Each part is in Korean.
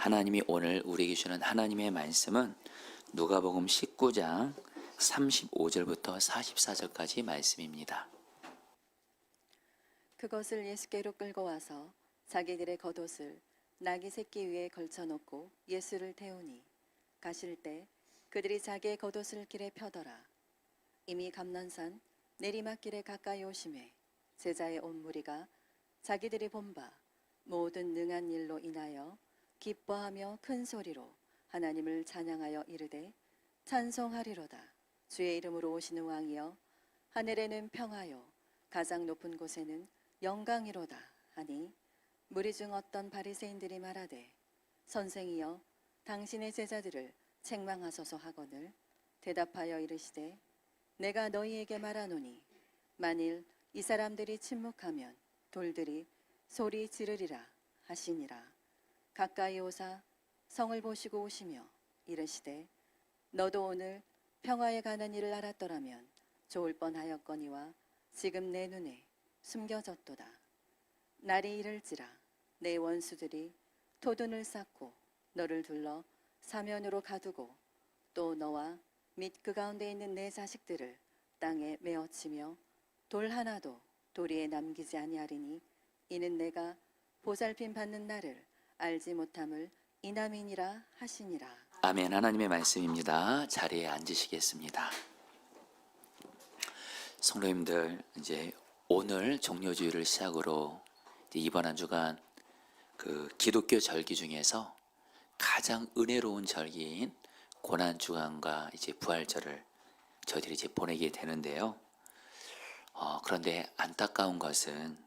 하나님이 오늘 우리에게 주는 하나님의 말씀은 누가복음 19장 35절부터 44절까지 말씀입니다. 그것을 예수께로 끌고 와서 자기들의 겉옷을 나귀 새끼 위에 걸쳐놓고 예수를 태우니 가실 때 그들이 자기의 겉옷을 길에 펴더라. 이미 감난산 내리막길에 가까이 오심에 제자의 온 무리가 자기들이 본 바 모든 능한 일로 인하여 기뻐하며 큰 소리로 하나님을 찬양하여 이르되 찬송하리로다. 주의 이름으로 오시는 왕이여 하늘에는 평하여 가장 높은 곳에는 영광이로다 하니 무리 중 어떤 바리새인들이 말하되 선생이여 당신의 제자들을 책망하소서 하거늘 대답하여 이르시되 내가 너희에게 말하노니 만일 이 사람들이 침묵하면 돌들이 소리 지르리라 하시니라. 가까이 오사 성을 보시고 오시며 이르시되 너도 오늘 평화에 관한 일을 알았더라면 좋을 뻔하였거니와 지금 내 눈에 숨겨졌도다. 날이 이를지라 내 원수들이 토둔을 쌓고 너를 둘러 사면으로 가두고 또 너와 및 그 가운데 있는 내 자식들을 땅에 메어치며 돌 하나도 도리에 남기지 아니하리니 이는 내가 보살핌 받는 날을 알지 못함을 이남이니라 하시니라. 아멘. 하나님의 말씀입니다. 자리에 앉으시겠습니다. 성도님들, 이제 오늘 종료주일을 시작으로 이번 한 주간 그 기독교 절기 중에서 가장 은혜로운 절기인 고난주간과 이제 부활절을 저희들이 이제 보내게 되는데요. 그런데 안타까운 것은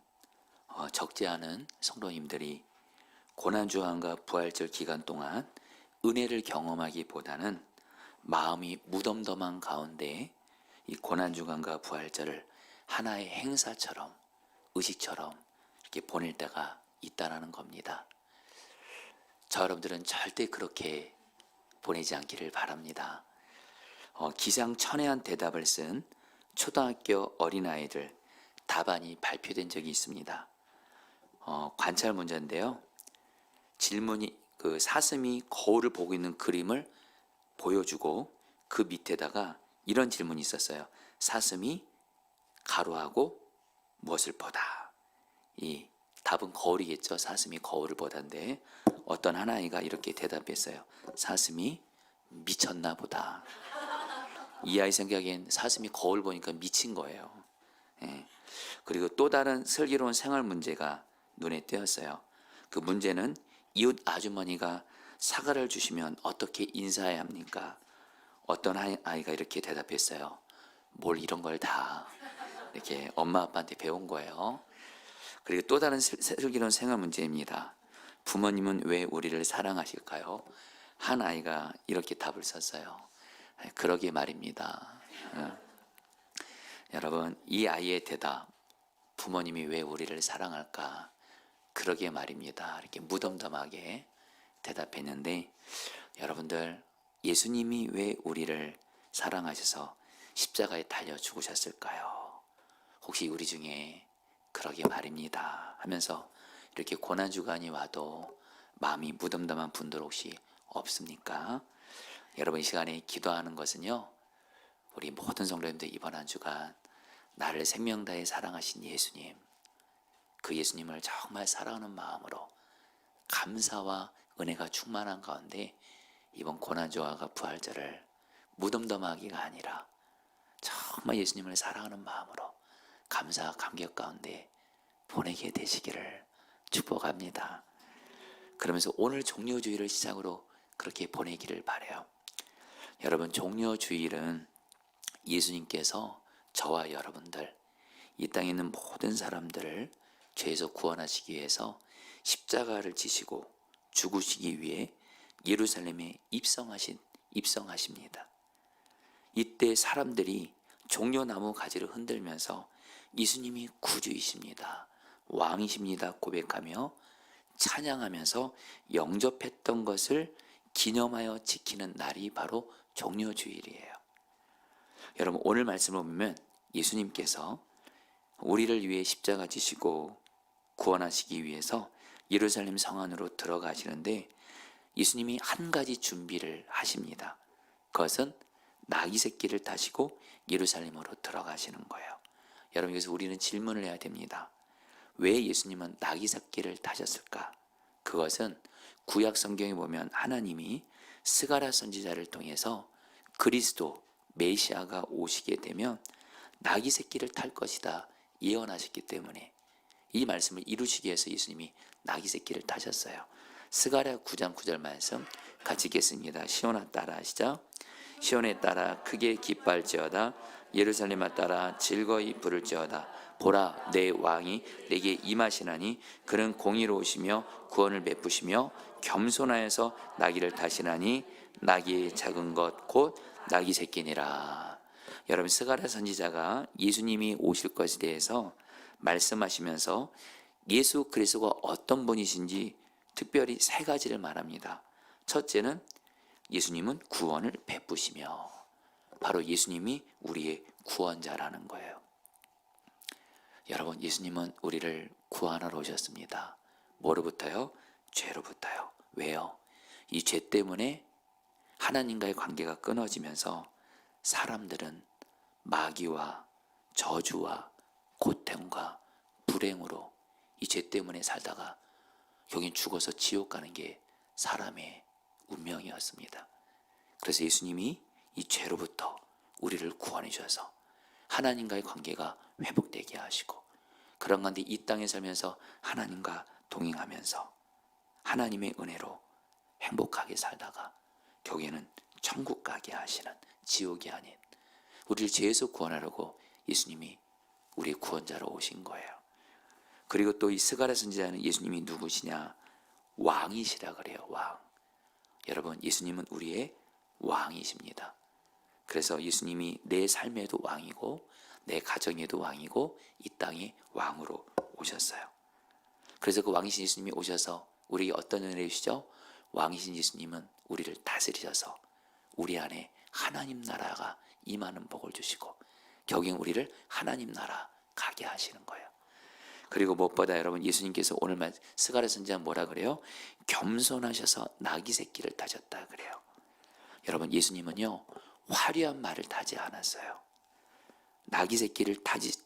적지 않은 성도님들이 고난주간과 부활절 기간 동안 은혜를 경험하기보다는 마음이 무덤덤한 가운데 이 고난주간과 부활절을 하나의 행사처럼, 의식처럼 이렇게 보낼 때가 있다라는 겁니다. 저 여러분들은 절대 그렇게 보내지 않기를 바랍니다. 기상천외한 대답을 쓴 초등학교 어린아이들 답안이 발표된 적이 있습니다. 관찰 문제인데요. 질문이 그 사슴이 거울을 보고 있는 그림을 보여주고 그 밑에다가 이런 질문이 있었어요. 사슴이 가로하고 무엇을 보다? 이 답은 거울이겠죠. 사슴이 거울을 보다인데 어떤 한 아이가 이렇게 대답했어요. 사슴이 미쳤나 보다. 이 아이 생각엔 사슴이 거울 보니까 미친 거예요. 예. 그리고 또 다른 슬기로운 생활 문제가 눈에 띄었어요. 그 문제는 이웃 아주머니가 사과를 주시면 어떻게 인사해야 합니까? 어떤 아이가 이렇게 대답했어요. 뭘 이런 걸 다 이렇게 엄마 아빠한테 배운 거예요. 그리고 또 다른 슬기로운 생활 문제입니다. 부모님은 왜 우리를 사랑하실까요? 한 아이가 이렇게 답을 썼어요. 그러게 말입니다. 여러분, 이 아이의 대답, 부모님이 왜 우리를 사랑할까? 그러게 말입니다. 이렇게 무덤덤하게 대답했는데, 여러분들, 예수님이 왜 우리를 사랑하셔서 십자가에 달려 죽으셨을까요? 혹시 우리 중에 그러게 말입니다 하면서 이렇게 고난주간이 와도 마음이 무덤덤한 분들 혹시 없습니까? 여러분, 이 시간에 기도하는 것은요, 우리 모든 성도님들 이번 한 주간 나를 생명 다해 사랑하신 예수님, 그 예수님을 정말 사랑하는 마음으로 감사와 은혜가 충만한 가운데 이번 고난주간과 부활절을 무덤덤하기가 아니라 정말 예수님을 사랑하는 마음으로 감사와 감격 가운데 보내게 되시기를 축복합니다. 그러면서 오늘 종료주일을 시작으로 그렇게 보내기를 바라요. 여러분, 종료주일은 예수님께서 저와 여러분들, 이 땅에 있는 모든 사람들을 죄에서 구원하시기 위해서 십자가를 지시고 죽으시기 위해 예루살렘에 입성하십니다. 이때 사람들이 종려나무 가지를 흔들면서 예수님이 구주이십니다, 왕이십니다 고백하며 찬양하면서 영접했던 것을 기념하여 지키는 날이 바로 종료주일이에요. 여러분, 오늘 말씀을 보면 예수님께서 우리를 위해 십자가 지시고 구원하시기 위해서 예루살렘 성 안으로 들어가시는데 예수님이 한 가지 준비를 하십니다. 그것은 나귀 새끼를 타시고 예루살렘으로 들어가시는 거예요. 여러분, 여기서 우리는 질문을 해야 됩니다. 왜 예수님은 나귀 새끼를 타셨을까? 그것은 구약 성경에 보면 하나님이 스가랴 선지자를 통해서 그리스도 메시아가 오시게 되면 나귀 새끼를 탈 것이다 예언하셨기 때문에 이 말씀을 이루시기 위해서 예수님이 나귀 새끼를 타셨어요. 스가랴 9장 9절 말씀 같이 읽겠습니다. 시온아 따라 하시죠. 시온에 따라 크게 기뻐할지어다. 예루살렘아 따라 즐거이 부를지어다. 보라, 내 왕이 내게 임하시나니 그는 공의로우시며 구원을 베푸시며 겸손하여서 나귀를 타시나니 나귀의 작은 것 곧 나귀 새끼니라. 여러분, 스가랴 선지자가 예수님이 오실 것에 대해서 말씀하시면서 예수 그리스도가 어떤 분이신지 특별히 세 가지를 말합니다. 첫째는 예수님은 구원을 베푸시며, 바로 예수님이 우리의 구원자라는 거예요. 여러분, 예수님은 우리를 구원하러 오셨습니다. 뭐로부터요? 죄로부터요. 왜요? 이 죄 때문에 하나님과의 관계가 끊어지면서 사람들은 마귀와 저주와 고통과 불행으로 이 죄 때문에 살다가 여긴 죽어서 지옥 가는 게 사람의 운명이었습니다. 그래서 예수님이 이 죄로부터 우리를 구원해 주셔서 하나님과의 관계가 회복되게 하시고, 그런 가운데 이 땅에 살면서 하나님과 동행하면서 하나님의 은혜로 행복하게 살다가 결국에는 천국 가게 하시는, 지옥이 아닌 우리를 죄에서 구원하려고 예수님이 우리의 구원자로 오신 거예요. 그리고 또 이 스가랴 선지자는 예수님이 누구시냐? 왕이시라 그래요. 왕. 여러분, 예수님은 우리의 왕이십니다. 그래서 예수님이 내 삶에도 왕이고 내 가정에도 왕이고 이 땅에 왕으로 오셨어요. 그래서 그 왕이신 예수님이 오셔서 우리에게 어떤 은혜를 주시죠? 왕이신 예수님은 우리를 다스리셔서 우리 안에 하나님 나라가 임하는 복을 주시고 결국엔 우리를 하나님 나라 가게 하시는 거예요. 그리고 무엇보다 여러분, 예수님께서 오늘 스가랴 선지자 뭐라 그래요? 겸손하셔서 나귀 새끼를 타셨다 그래요. 여러분, 예수님은요 화려한 말을 타지 않았어요. 나귀 새끼를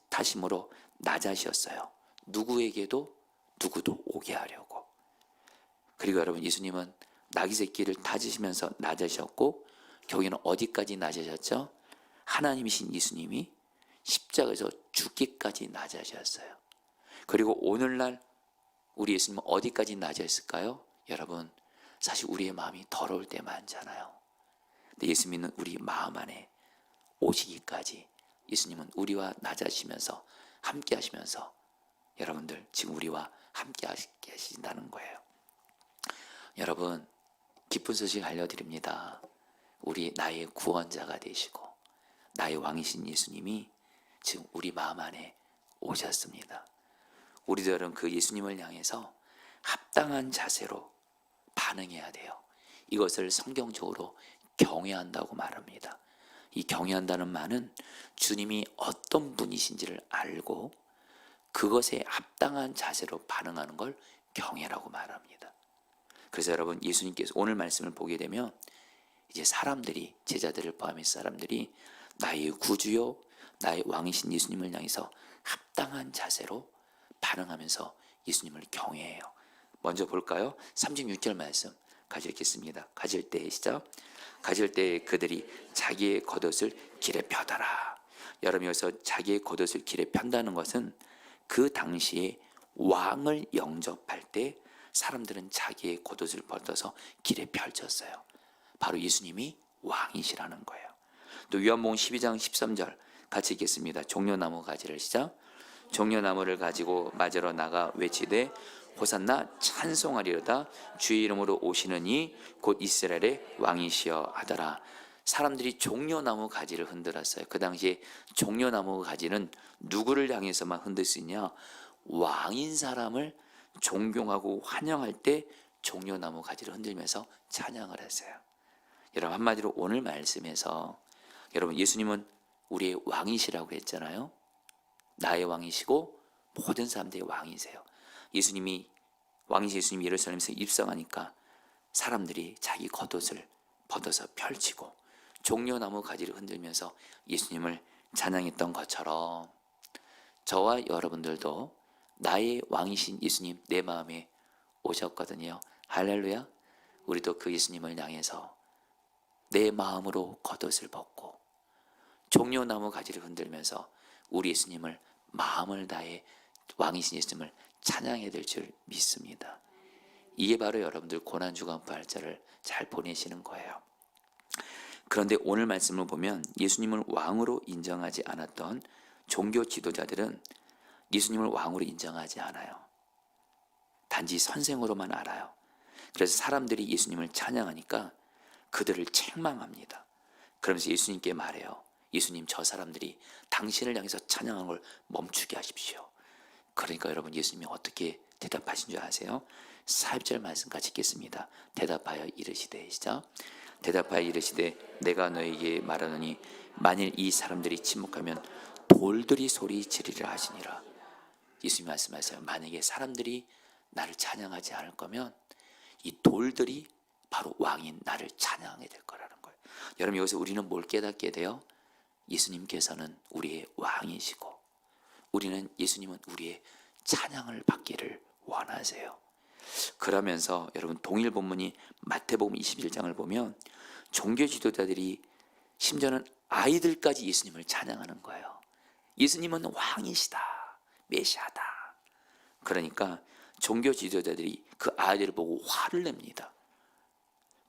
타심으로 낮아지셨어요. 누구에게도 누구도 오게 하려고. 그리고 여러분, 예수님은 나귀 새끼를 타지시면서 낮아지셨고 결국에는 어디까지 낮아졌죠? 하나님이신 예수님이 십자가에서 죽기까지 낮아지셨어요. 그리고 오늘날 우리 예수님은 어디까지 낮아졌을까요? 여러분, 사실 우리의 마음이 더러울 때 많잖아요. 근데 예수님은 우리 마음 안에 오시기까지 예수님은 우리와 낮아지면서 함께 하시면서 여러분들 지금 우리와 함께 하신다는 거예요. 여러분, 기쁜 소식 알려드립니다. 우리 나의 구원자가 되시고 나의 왕이신 예수님이 지금 우리 마음 안에 오셨습니다. 우리들은 그 예수님을 향해서 합당한 자세로 반응해야 돼요. 이것을 성경적으로 경외한다고 말합니다. 이 경외한다는 말은 주님이 어떤 분이신지를 알고 그것에 합당한 자세로 반응하는 걸 경외라고 말합니다. 그래서 여러분, 예수님께서 오늘 말씀을 보게 되면 이제 사람들이, 제자들을 포함해서 사람들이 나의 구주요 나의 왕이신 예수님을 향해서 합당한 자세로 반응하면서 예수님을 경외해요. 먼저 볼까요? 36절 말씀 같이 읽겠습니다. 가질 때 시작. 가질 때 그들이 자기의 겉옷을 길에 펴더라. 여러분, 여기서 자기의 겉옷을 길에 편다는 것은 그 당시에 왕을 영접할 때 사람들은 자기의 겉옷을 벗어서 길에 펼쳤어요. 바로 예수님이 왕이시라는 거예요. 또 요한복음 12장 13절 같이 읽겠습니다. 종려나무 가지를 시작. 종려나무를 가지고 맞으러 나가 외치되 호산나 찬송하리로다. 주의 이름으로 오시는 이 곧 이스라엘의 왕이시여 하더라. 사람들이 종려나무 가지를 흔들었어요. 그 당시에 종려나무 가지는 누구를 향해서만 흔들 수 있냐? 왕인 사람을 존경하고 환영할 때 종려나무 가지를 흔들면서 찬양을 했어요. 여러분, 한마디로 오늘 말씀에서 여러분, 예수님은 우리의 왕이시라고 했잖아요. 나의 왕이시고 모든 사람들의 왕이세요. 예수님이 왕이신 예수님이 예루살렘에서 입성하니까 사람들이 자기 겉옷을 벗어서 펼치고 종려나무 가지를 흔들면서 예수님을 찬양했던 것처럼 저와 여러분들도 나의 왕이신 예수님 내 마음에 오셨거든요. 할렐루야. 우리도 그 예수님을 향해서 내 마음으로 겉옷을 벗고 종려나무 가지를 흔들면서 우리 예수님을 마음을 다해 왕이신 예수님을 찬양해야 될 줄 믿습니다. 이게 바로 여러분들 고난주간 부활절을 잘 보내시는 거예요. 그런데 오늘 말씀을 보면 예수님을 왕으로 인정하지 않았던 종교 지도자들은 예수님을 왕으로 인정하지 않아요. 단지 선생으로만 알아요. 그래서 사람들이 예수님을 찬양하니까 그들을 책망합니다. 그러면서 예수님께 말해요. 예수님, 저 사람들이 당신을 향해서 찬양하는 걸 멈추게 하십시오. 그러니까 여러분, 예수님이 어떻게 대답하신 줄 아세요? 4절 말씀 같이 읽겠습니다. 대답하여 이르시되, 시작. 대답하여 이르시되 내가 너에게 말하노니 만일 이 사람들이 침묵하면 돌들이 소리 지르리라 하시니라. 예수님 말씀하세요. 만약에 사람들이 나를 찬양하지 않을 거면 이 돌들이 바로 왕인 나를 찬양하게 될 거라는 거예요. 여러분, 여기서 우리는 뭘 깨닫게 돼요? 예수님께서는 우리의 왕이시고 예수님은 우리의 찬양을 받기를 원하세요. 그러면서 여러분, 동일 본문이 마태복음 21장을 보면 종교 지도자들이 심지어는 아이들까지 예수님을 찬양하는 거예요. 예수님은 왕이시다, 메시아다. 그러니까 종교 지도자들이 그 아이들을 보고 화를 냅니다.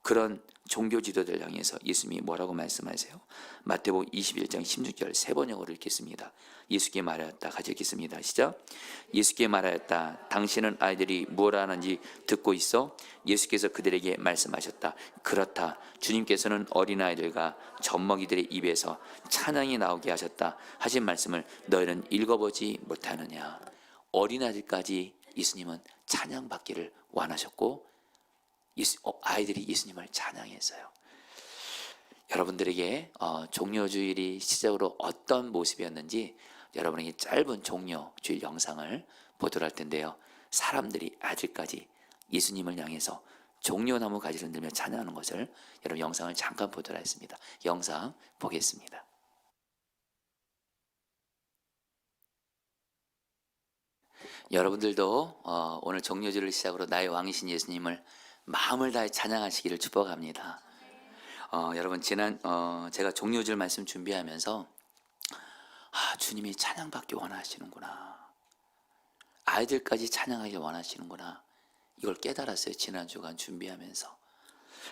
그런 종교 지도자를 향해서 예수님이 뭐라고 말씀하세요? 마태복음 21장 16절 세 번역으로 읽겠습니다. 예수께 말하였다. 같이 읽겠습니다. 시작. 예수께 말하였다. 당신은 아이들이 무엇 하는지 듣고 있어? 예수께서 그들에게 말씀하셨다. 그렇다. 주님께서는 어린아이들과 젖먹이들의 입에서 찬양이 나오게 하셨다 하신 말씀을 너희는 읽어보지 못하느냐. 어린아이들까지 예수님은 찬양받기를 원하셨고 아이들이 예수님을 찬양했어요. 여러분들에게 종료주일이 시작으로 어떤 모습이었는지 여러분에게 짧은 종료주일 영상을 보도록 할 텐데요. 사람들이 아직까지 예수님을 향해서 종려나무 가지를 흔들며 찬양하는 것을 여러분 영상을 잠깐 보도록 하겠습니다. 영상 보겠습니다. 여러분들도 오늘 종료주일을 시작으로 나의 왕이신 예수님을 마음을 다해 찬양하시기를 축복합니다. 여러분, 제가 종료주일 말씀 준비하면서 주님이 찬양받기 원하시는구나, 아이들까지 찬양하기 원하시는구나, 이걸 깨달았어요. 지난 주간 준비하면서.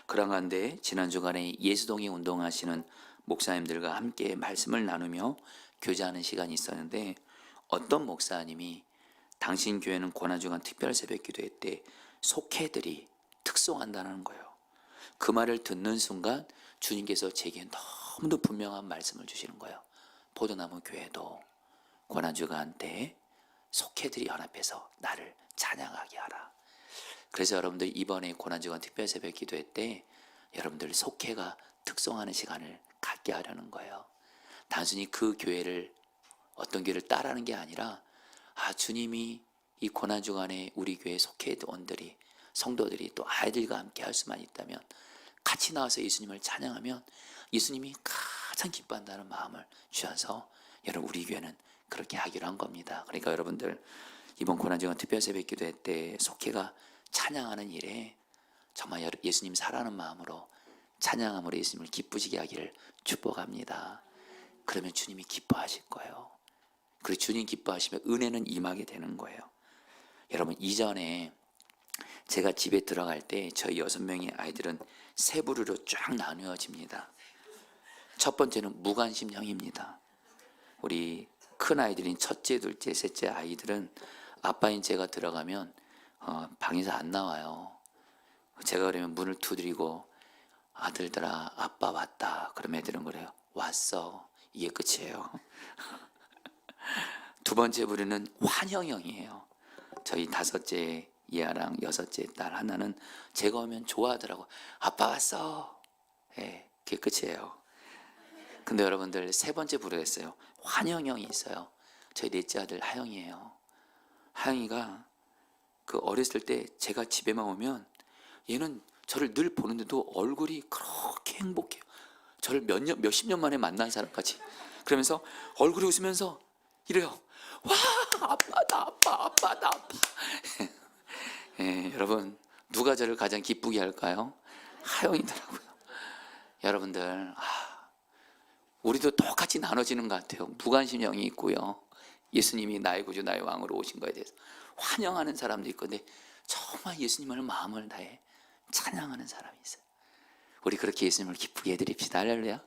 그런 가운데 지난 주간에 예수동에 운동하시는 목사님들과 함께 말씀을 나누며 교제하는 시간이 있었는데 어떤 목사님이 당신 교회는 고난주간 특별 새벽 기도회 때 속회들이 특송한다는 거예요. 그 말을 듣는 순간 주님께서 제게 너무도 분명한 말씀을 주시는 거예요. 포도나무 교회도 고난주간 때 속회들이 연합해서 나를 찬양하게 하라. 그래서 여러분들 이번에 고난주간 특별 새벽 기도회 때 여러분들 속회가 특송하는 시간을 갖게 하려는 거예요. 단순히 그 교회를 어떤 교회를 따라하는 게 아니라 주님이 이 고난주간에 우리 교회 속회원들이 성도들이 또 아이들과 함께 할 수만 있다면 같이 나와서 예수님을 찬양하면 예수님이 가장 기뻐한다는 마음을 주셔서 여러분 우리 교회는 그렇게 하기로 한 겁니다. 그러니까 여러분들 이번 고난주간 특별 새벽 기도회 때 속회가 찬양하는 일에 정말 예수님 사랑하는 마음으로 찬양함으로 예수님을 기쁘시게 하기를 축복합니다. 그러면 주님이 기뻐하실 거예요. 그리고 주님 기뻐하시면 은혜는 임하게 되는 거예요. 여러분, 이전에 제가 집에 들어갈 때 저희 6명의 아이들은 세 부류로 쫙 나누어집니다. 첫 번째는 무관심형입니다. 우리 큰 아이들인 첫째, 둘째, 셋째 아이들은 아빠인 제가 들어가면 방에서 안 나와요. 제가 그러면 문을 두드리고 아들들아 아빠 왔다 그러면 애들은 그래요. 왔어. 이게 끝이에요. 두 번째 부류는 환영형이에요. 저희 5째 이하랑 6째 딸 하나는 제가 오면 좋아하더라고. 아빠 왔어. 그게 끝이에요. 근데 여러분들 세 번째 부류가 있어요. 환영형이 있어요. 저희 넷째 아들 하영이에요. 하영이가 그 어렸을 때 제가 집에만 오면 얘는 저를 늘 보는데도 얼굴이 그렇게 행복해요. 저를 몇십 년 만에 만난 사람까지. 그러면서 얼굴이 웃으면서 이래요. 와, 아빠, 나 아빠, 아빠, 나 아빠. 예, 여러분, 누가 저를 가장 기쁘게 할까요? 하영이더라고요. 여러분들, 우리도 똑같이 나눠지는 것 같아요. 무관심형이 있고요. 예수님이 나의 구주, 나의 왕으로 오신 거에 대해서 환영하는 사람도 있고, 근데 정말 예수님을 마음을 다해 찬양하는 사람이 있어요. 우리 그렇게 예수님을 기쁘게 해드립시다. 할렐루야.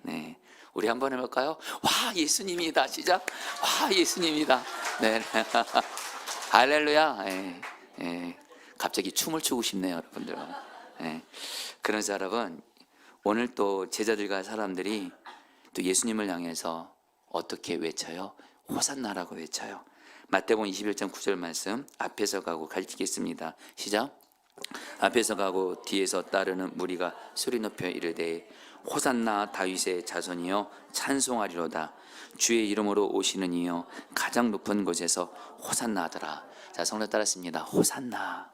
네, 우리 한번 해볼까요? 와, 예수님이다. 시작. 와, 예수님이다. 네, 할렐루야. 갑자기 춤을 추고 싶네요, 여러분들. 그래서 여러분, 오늘 또 제자들과 사람들이 또 예수님을 향해서 어떻게 외쳐요? 호산나라고 외쳐요. 마태복음 21장 9절 말씀 앞에서 가고 가르치겠습니다. 시작. 앞에서 가고 뒤에서 따르는 무리가 소리 높여 이르되 호산나 다윗의 자손이여 찬송하리로다. 주의 이름으로 오시는 이여 가장 높은 곳에서 호산나 하더라. 자, 성도 따랐습니다. 호산나.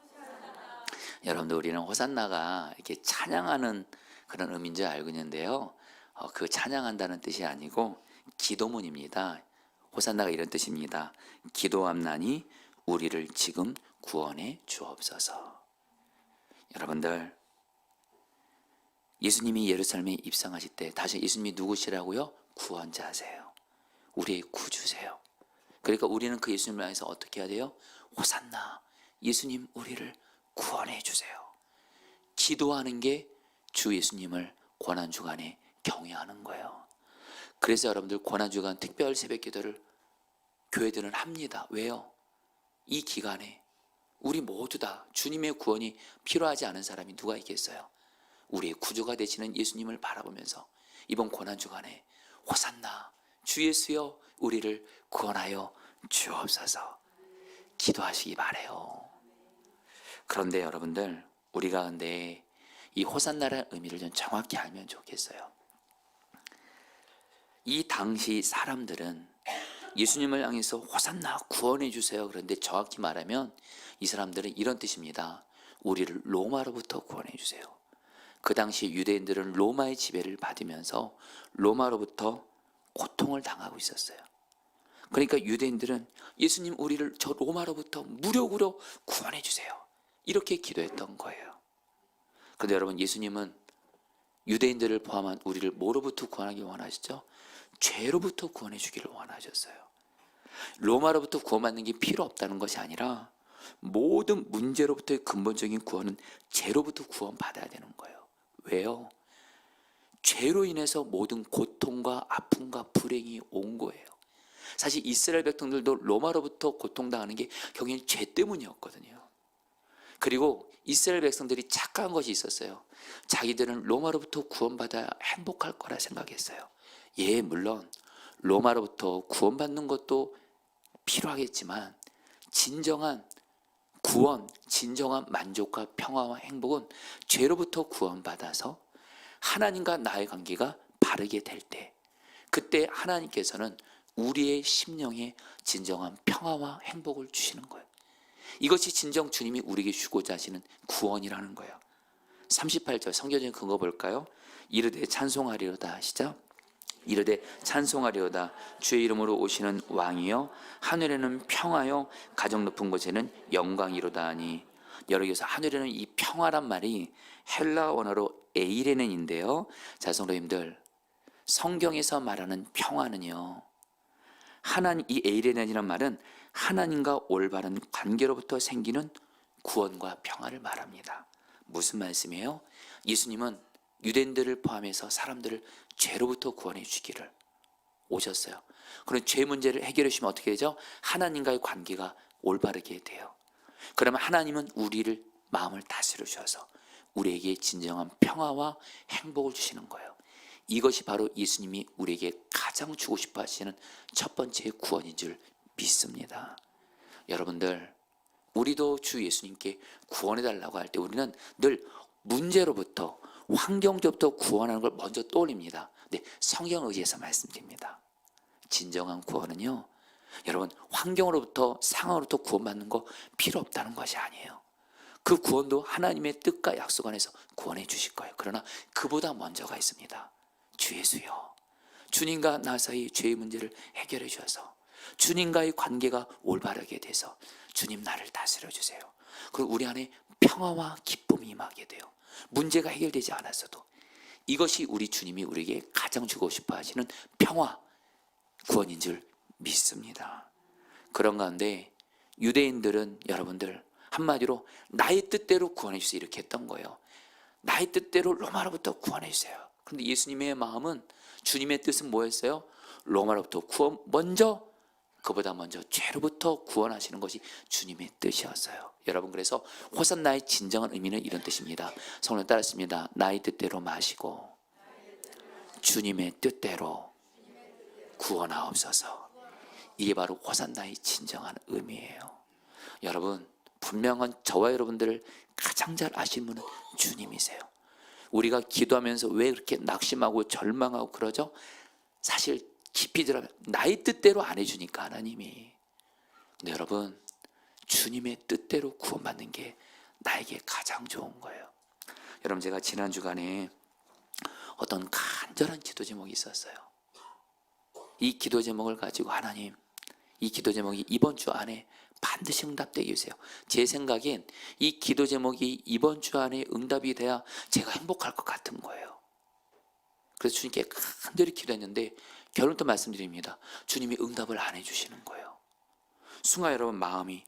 여러분들, 우리는 호산나가 이렇게 찬양하는 그런 의미인 줄 알고 있는데요, 그 찬양한다는 뜻이 아니고 기도문입니다. 호산나가 이런 뜻입니다. 기도함나니 우리를 지금 구원해 주옵소서. 여러분들, 예수님이 예루살렘에 입성하실 때 다시 예수님이 누구시라고요? 구원자세요. 우리의 구주세요. 그러니까 우리는 그 예수님을 향해서 어떻게 해야 돼요? 호산나, 예수님 우리를 구원해 주세요. 기도하는 게 주 예수님을 고난주간에 경외하는 거예요. 그래서 여러분들, 고난주간 특별 새벽 기도를 교회들은 합니다. 왜요? 이 기간에 우리 모두 다 주님의 구원이 필요하지 않은 사람이 누가 있겠어요? 우리의 구주가 되시는 예수님을 바라보면서 이번 고난주간에 호산나, 주 예수여 우리를 구원하여 주옵소서 기도하시기 바래요. 그런데 여러분들, 우리가 근데 이 호산나라의 의미를 좀 정확히 알면 좋겠어요. 이 당시 사람들은 예수님을 향해서 호산나 구원해 주세요. 그런데 정확히 말하면 이 사람들은 이런 뜻입니다. 우리를 로마로부터 구원해 주세요. 그 당시 유대인들은 로마의 지배를 받으면서 로마로부터 고통을 당하고 있었어요. 그러니까 유대인들은 예수님 우리를 저 로마로부터 무력으로 구원해 주세요. 이렇게 기도했던 거예요. 그런데 여러분, 예수님은 유대인들을 포함한 우리를 뭐로부터 구원하기 원하시죠? 죄로부터 구원해 주기를 원하셨어요. 로마로부터 구원받는 게 필요 없다는 것이 아니라 모든 문제로부터의 근본적인 구원은 죄로부터 구원받아야 되는 거예요. 왜요? 죄로 인해서 모든 고통과 아픔과 불행이 온 거예요. 사실 이스라엘 백성들도 로마로부터 고통당하는 게 경연히 죄 때문이었거든요. 그리고 이스라엘 백성들이 착각한 것이 있었어요. 자기들은 로마로부터 구원받아야 행복할 거라 생각했어요. 예, 물론 로마로부터 구원받는 것도 필요하겠지만 진정한 구원, 진정한 만족과 평화와 행복은 죄로부터 구원받아서 하나님과 나의 관계가 바르게 될 때, 그때 하나님께서는 우리의 심령에 진정한 평화와 행복을 주시는 거예요. 이것이 진정 주님이 우리에게 주고자 하시는 구원이라는 거예요. 38절 성경적인 근거 볼까요? 이르되 찬송하리로다. 시작. 이르되 찬송하리로다. 주의 이름으로 오시는 왕이여 하늘에는 평화여 가장 높은 곳에는 영광이로다 하니. 여기서 하늘에는 이 평화란 말이 헬라 원어로 에이레는인데요. 자, 성도님들, 성경에서 말하는 평화는요, 하나님, 이 에이레는이란 말은 하나님과 올바른 관계로부터 생기는 구원과 평화를 말합니다. 무슨 말씀이에요? 예수님은 유대인들을 포함해서 사람들을 죄로부터 구원해 주기를 오셨어요. 그런 죄 문제를 해결해 주시면 어떻게 되죠? 하나님과의 관계가 올바르게 돼요. 그러면 하나님은 우리를 마음을 다스려 주셔서 우리에게 진정한 평화와 행복을 주시는 거예요. 이것이 바로 예수님이 우리에게 가장 주고 싶어 하시는 첫 번째 구원인 줄 믿습니다. 여러분들, 우리도 주 예수님께 구원해 달라고 할 때 우리는 늘 문제로부터, 환경적부터 구원하는 걸 먼저 떠올립니다. 근데 성경 의지에서 말씀드립니다. 진정한 구원은요, 여러분, 환경으로부터, 상황으로부터 구원받는 거 필요 없다는 것이 아니에요. 그 구원도 하나님의 뜻과 약속 안에서 구원해 주실 거예요. 그러나 그보다 먼저가 있습니다. 주 예수여, 주님과 나 사이 죄의 문제를 해결해 주셔서 주님과의 관계가 올바르게 돼서 주님 나를 다스려 주세요. 그리고 우리 안에 평화와 기쁨이 임하게 돼요. 문제가 해결되지 않았어도 이것이 우리 주님이 우리에게 가장 주고 싶어 하시는 평화, 구원인 줄 믿습니다. 그런 가운데 유대인들은 여러분들 한마디로 나의 뜻대로 구원해 주세요 이렇게 했던 거예요. 나의 뜻대로 로마로부터 구원해 주세요. 그런데 예수님의 마음은, 주님의 뜻은 뭐였어요? 로마로부터 구원, 그보다 먼저 죄로부터 구원하시는 것이 주님의 뜻이었어요. 여러분, 그래서 호산나의 진정한 의미는 이런 뜻입니다. 성령 따랐습니다. 나의 뜻대로 마시고 주님의 뜻대로 구원하옵소서. 이게 바로 호산나의 진정한 의미예요. 여러분, 분명한 저와 여러분들을 가장 잘 아시는 분은 주님이세요. 우리가 기도하면서 왜 그렇게 낙심하고 절망하고 그러죠? 사실 깊이 들어가면 나의 뜻대로 안 해주니까 하나님이. 근데 여러분, 주님의 뜻대로 구원받는 게 나에게 가장 좋은 거예요. 여러분, 제가 지난 주간에 어떤 간절한 기도 제목이 있었어요. 이 기도 제목을 가지고 하나님, 이 기도 제목이 이번 주 안에 반드시 응답되게 해주세요. 제 생각엔 이 기도 제목이 이번 주 안에 응답이 돼야 제가 행복할 것 같은 거예요. 그래서 주님께 간절히 기도했는데 결론부터 말씀드립니다. 주님이 응답을 안 해주시는 거예요. 순간 여러분 마음이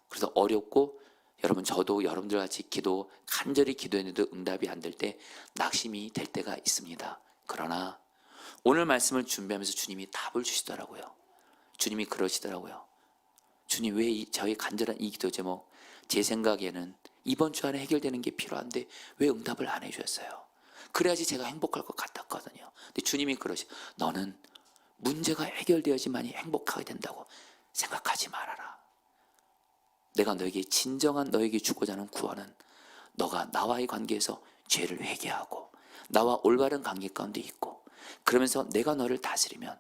그래서 어렵고, 여러분 저도 여러분들 같이 간절히 기도했는데도 응답이 안 될 때 낙심이 될 때가 있습니다. 그러나 오늘 말씀을 준비하면서 주님이 답을 주시더라고요. 주님이 그러시더라고요. 주님, 왜 저희 간절한 이 기도 제목, 제 생각에는 이번 주 안에 해결되는 게 필요한데 왜 응답을 안 해주셨어요? 그래야지 제가 행복할 것 같았거든요. 근데 주님이 너는 문제가 해결되어야지만이 행복하게 된다고 생각하지 말아라. 내가 너에게 진정한 너에게 주고자 하는 구원은 너가 나와의 관계에서 죄를 회개하고 나와 올바른 관계 가운데 있고, 그러면서 내가 너를 다스리면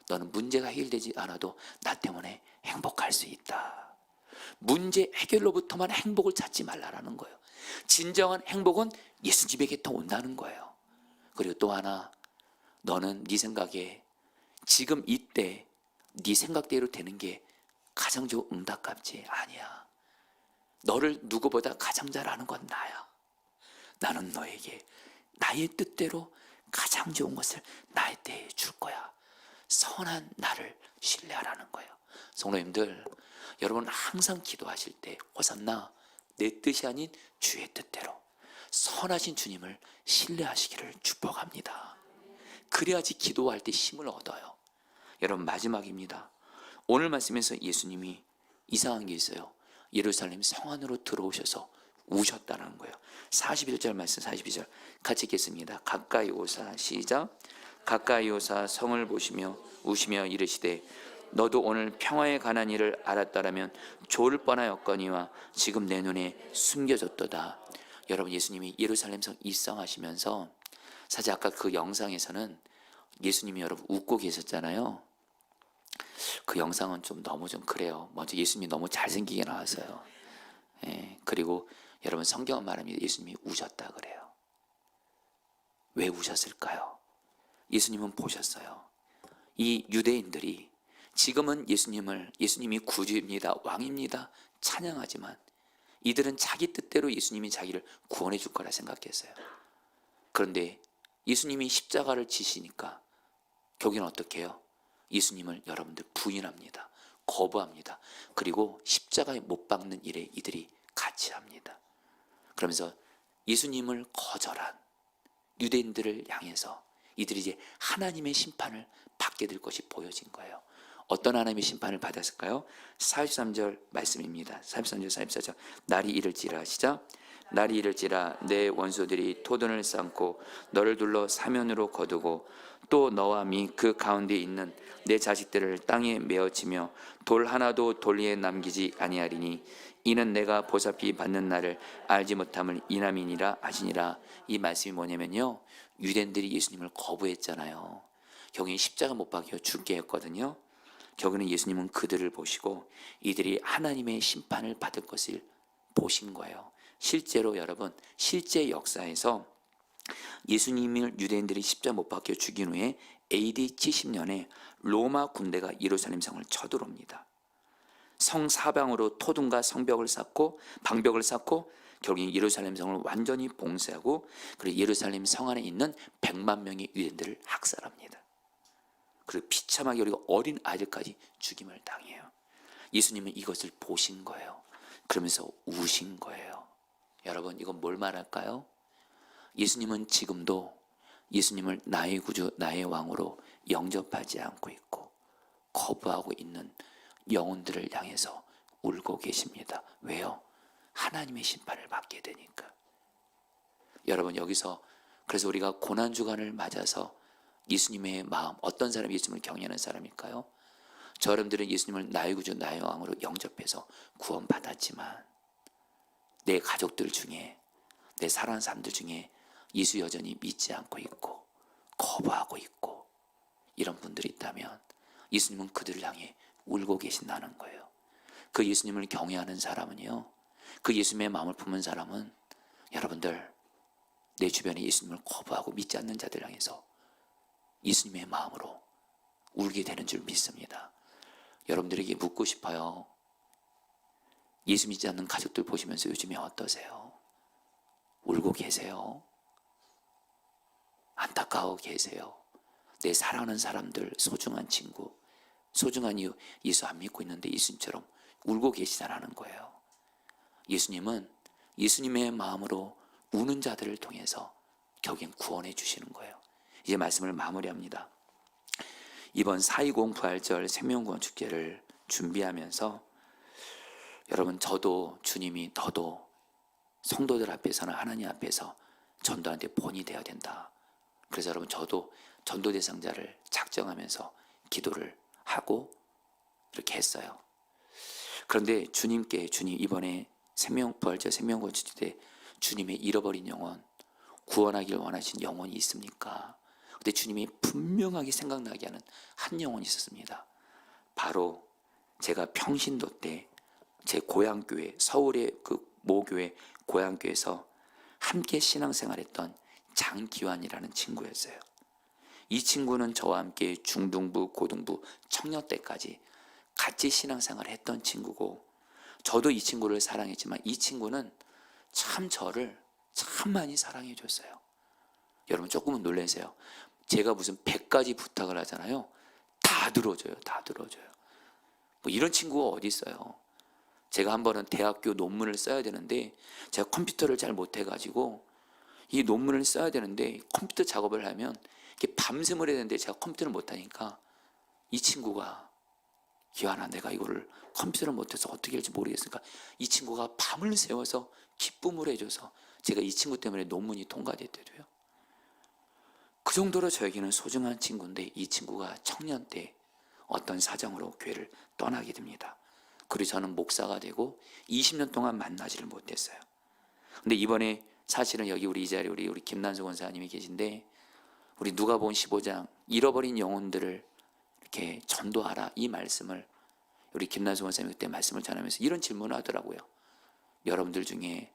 너는 문제가 해결되지 않아도 나 때문에 행복할 수 있다. 문제 해결로부터만 행복을 찾지 말라라는 거예요. 진정한 행복은 예수님에게부터 온다는 거예요. 그리고 또 하나, 너는 네 생각에 지금 이때 네 생각대로 되는 게 가장 좋은 응답값지 아니야. 너를 누구보다 가장 잘 아는 건 나야. 나는 너에게 나의 뜻대로 가장 좋은 것을 나의 때에 줄 거야. 선한 나를 신뢰하라는 거예요. 성도님들, 여러분 항상 기도하실 때 호산나, 내 뜻이 아닌 주의 뜻대로 선하신 주님을 신뢰하시기를 축복합니다. 그래야지 기도할 때 힘을 얻어요. 여러분, 마지막입니다. 오늘 말씀에서 예수님이 이상한 게 있어요. 예루살렘 성 안으로 들어오셔서 우셨다는 거예요. 41절 말씀, 42절 같이 읽겠습니다. 가까이 오사, 시작. 가까이 오사 성을 보시며 우시며 이르시되 너도 오늘 평화에 관한 일을 알았더라면 좋을 뻔하였거니와 지금 내 눈에 숨겨졌도다. 여러분, 예수님이 예루살렘 성 입성하시면서 사실 아까 그 영상에서는 예수님이 여러분 웃고 계셨잖아요. 그 영상은 너무 그래요. 먼저 예수님이 너무 잘생기게 나왔어요. 그리고 여러분 성경은 말합니다. 예수님이 우셨다 그래요. 왜 우셨을까요? 예수님은 보셨어요. 이 유대인들이 지금은 예수님이 구주입니다, 왕입니다 찬양하지만 이들은 자기 뜻대로 예수님이 자기를 구원해 줄 거라 생각했어요. 그런데 예수님이 십자가를 지시니까 결국에는 어떻게 해요? 예수님을 여러분들 부인합니다. 거부합니다. 그리고 십자가에 못 박는 일에 이들이 같이 합니다. 그러면서 예수님을 거절한 유대인들을 향해서 이들이 이제 하나님의 심판을 받게 될 것이 보여진 거예요. 어떤 하나님의 심판을 받았을까요? 43절 말씀입니다. 43절 44절 날이 이를지라, 시작. 날이 이를지라 내 원수들이 토둔을 쌓고 너를 둘러 사면으로 거두고 또 너와 및 그 가운데 있는 내 자식들을 땅에 메어치며 돌 하나도 돌 위에 남기지 아니하리니 이는 내가 보살피 받는 날을 알지 못함을 인함이니라 하시니라. 이 말씀이 뭐냐면요, 유대인들이 예수님을 거부했잖아요. 결국에 십자가 못 박혀 죽게 했거든요. 결국에는 예수님은 그들을 보시고 이들이 하나님의 심판을 받을 것을 보신 거예요. 실제로 여러분, 실제 역사에서 예수님을 유대인들이 십자가 못 박혀 죽인 후에 AD 70년에 로마 군대가 예루살렘 성을 쳐들어옵니다. 성 사방으로 토둔과 성벽을 쌓고 방벽을 쌓고 결국 예루살렘 성을 완전히 봉쇄하고, 그리고 예루살렘 성 안에 있는 100만 명의 유대인들을 학살합니다. 그리고 비참하게 그리고 어린 아이들까지 죽임을 당해요. 예수님은 이것을 보신 거예요. 그러면서 우신 거예요. 여러분, 이건 뭘 말할까요? 예수님은 지금도 예수님을 나의 구주, 나의 왕으로 영접하지 않고 있고 거부하고 있는 영혼들을 향해서 울고 계십니다. 왜요? 하나님의 심판을 받게 되니까. 여러분, 여기서 그래서 우리가 고난주간을 맞아서 예수님의 마음, 어떤 사람이 예수님을 경외하는 사람일까요? 저 여러분들은 예수님을 나의 구주, 나의 왕으로 영접해서 구원받았지만 내 가족들 중에, 내 사랑하는 사람들 중에 예수 여전히 믿지 않고 있고 거부하고 있고 이런 분들이 있다면 예수님은 그들을 향해 울고 계신다는 거예요. 그 예수님을 경외하는 사람은요, 그 예수님의 마음을 품은 사람은 여러분들, 내 주변에 예수님을 거부하고 믿지 않는 자들 향해서 예수님의 마음으로 울게 되는 줄 믿습니다. 여러분들에게 묻고 싶어요. 예수 믿지 않는 가족들 보시면서 요즘에 어떠세요? 울고 계세요? 안타까워 계세요? 내 사랑하는 사람들, 소중한 친구, 소중한 이유, 예수 안 믿고 있는데 예수님처럼 울고 계시다라는 거예요. 예수님은 예수님의 마음으로 우는 자들을 통해서 결국엔 구원해 주시는 거예요. 이제 말씀을 마무리합니다. 이번 4.20 부활절 생명구원 축제를 준비하면서 여러분, 저도 주님이 너도 성도들 앞에서는 하나님 앞에서 전도한테 본이 되어야 된다. 그래서 여러분, 저도 전도 대상자를 작정하면서 기도를 하고 이렇게 했어요. 그런데 주님께, 주님 이번에 부활절 생명구원 축제 때 주님의 잃어버린 영혼, 구원하기를 원하신 영혼이 있습니까? 근데 주님이 분명하게 생각나게 하는 한 영혼이 있었습니다. 바로 제가 평신도 때 제 고향교회, 서울의 그 모교회 고향교회에서 함께 신앙생활했던 장기환이라는 친구였어요. 이 친구는 저와 함께 중등부, 고등부, 청년 때까지 같이 신앙생활을 했던 친구고, 저도 이 친구를 사랑했지만 이 친구는 참 저를 참 많이 사랑해 줬어요. 여러분, 조금은 놀라세요. 제가 무슨 100가지 부탁을 하잖아요. 다 들어줘요. 다 들어줘요. 뭐 이런 친구가 어디 있어요. 제가 한 번은 대학교 논문을 써야 되는데 제가 컴퓨터를 잘 못해가지고 이 논문을 써야 되는데 컴퓨터 작업을 하면 이렇게 밤샘을 해야 되는데 제가 컴퓨터를 못하니까 이 친구가, 기환아, 내가 이거를 컴퓨터를 못해서 어떻게 할지 모르겠으니까 이 친구가 밤을 새워서 기쁨을 해줘서 제가 이 친구 때문에 논문이 통과됐대도요. 그 정도로 저에게는 소중한 친구인데 이 친구가 청년 때 어떤 사정으로 교회를 떠나게 됩니다. 그리고 저는 목사가 되고 20년 동안 만나지를 못했어요. 근데 이번에 사실은 여기 우리 이 자리에 우리 김난수 권사님이 계신데, 우리 누가복음 15장 잃어버린 영혼들을 이렇게 전도하라, 이 말씀을 우리 김난수 권사님이 그때 말씀을 전하면서 이런 질문을 하더라고요. 여러분들 중에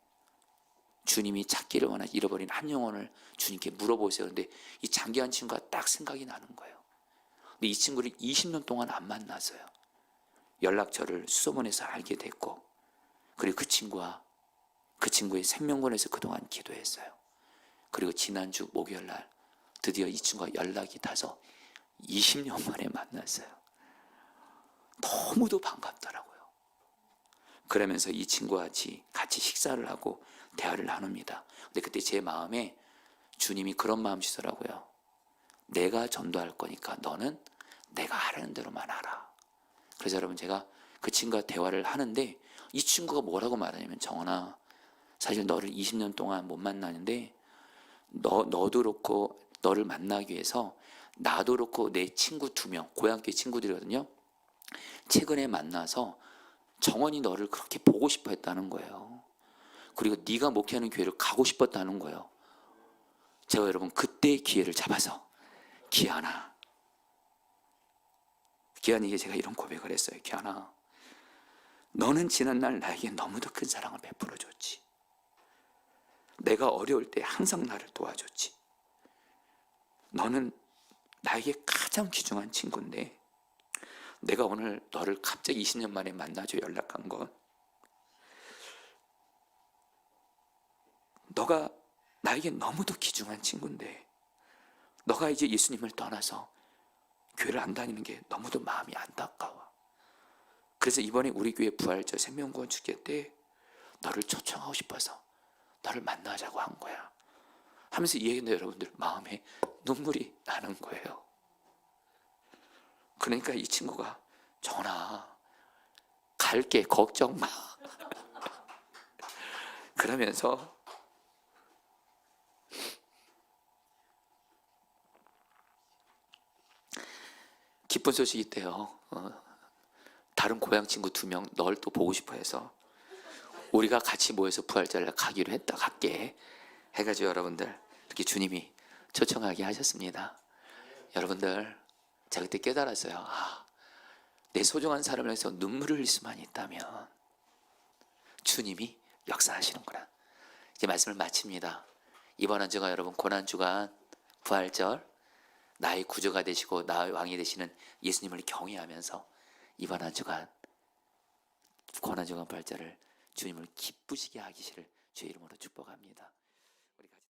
주님이 찾기를 원하는 잃어버린 한 영혼을 주님께 물어보세요. 그런데 이 장기한 친구가 딱 생각이 나는 거예요. 근데 이 친구를 20년 동안 안 만났어요. 연락처를 수소문해서 알게 됐고, 그리고 그 친구의 생명권에서 그동안 기도했어요. 그리고 지난주 목요일 날 드디어 이 친구가 연락이 닿아서 20년 만에 만났어요. 너무도 반갑더라고요. 그러면서 이 친구와 같이 식사를 하고 대화를 나눕니다. 근데 그때 제 마음에 주님이 그런 마음 주시더라고요. 내가 전도할 거니까 너는 내가 하라는 대로만 하라. 그래서 여러분, 제가 그 친구와 대화를 하는데 이 친구가 뭐라고 말하냐면, 정원아, 사실 너를 20년 동안 못 만나는데 너도 그렇고 너를 만나기 위해서 나도 그렇고 내 친구 2명, 고향교회 친구들이거든요. 최근에 만나서 정원이 너를 그렇게 보고 싶어 했다는 거예요. 그리고 네가 목회하는 교회를 가고 싶었다는 거예요. 제가 여러분 그때 기회를 잡아서, 기환이에게 제가 이런 고백을 했어요. 기환아, 너는 지난날 나에게 너무도 큰 사랑을 베풀어 줬지. 내가 어려울 때 항상 나를 도와줬지. 너는 나에게 가장 귀중한 친구인데 내가 오늘 너를 갑자기 20년 만에 만나줘 연락한 건 너가 나에게 너무도 귀중한 친구인데 너가 이제 예수님을 떠나서 교회를 안 다니는 게 너무도 마음이 안타까워. 그래서 이번에 우리 교회 부활절 생명구원 축제 때 너를 초청하고 싶어서 너를 만나자고 한 거야 하면서 이 얘기는 여러분들 마음에 눈물이 나는 거예요. 그러니까 이 친구가 전화 갈게 걱정 마 그러면서 기쁜 소식이 있대요. 다른 고향 친구 2명 널 또 보고 싶어 해서 우리가 같이 모여서 부활절 가기로 했다. 갈게 해가지고 여러분들 이렇게 주님이 초청하게 하셨습니다. 여러분들 제가 그때 깨달았어요. 내 소중한 사람을 위해서 눈물을 흘릴 수만 있다면 주님이 역사하시는구나. 이제 말씀을 마칩니다. 이번 한 주간 여러분 고난주간 부활절 나의 구주가 되시고 나의 왕이 되시는 예수님을 경외하면서 이번 한 주간 고난주간 부활절을 주님을 기쁘시게 하기를 주의 이름으로 축복합니다.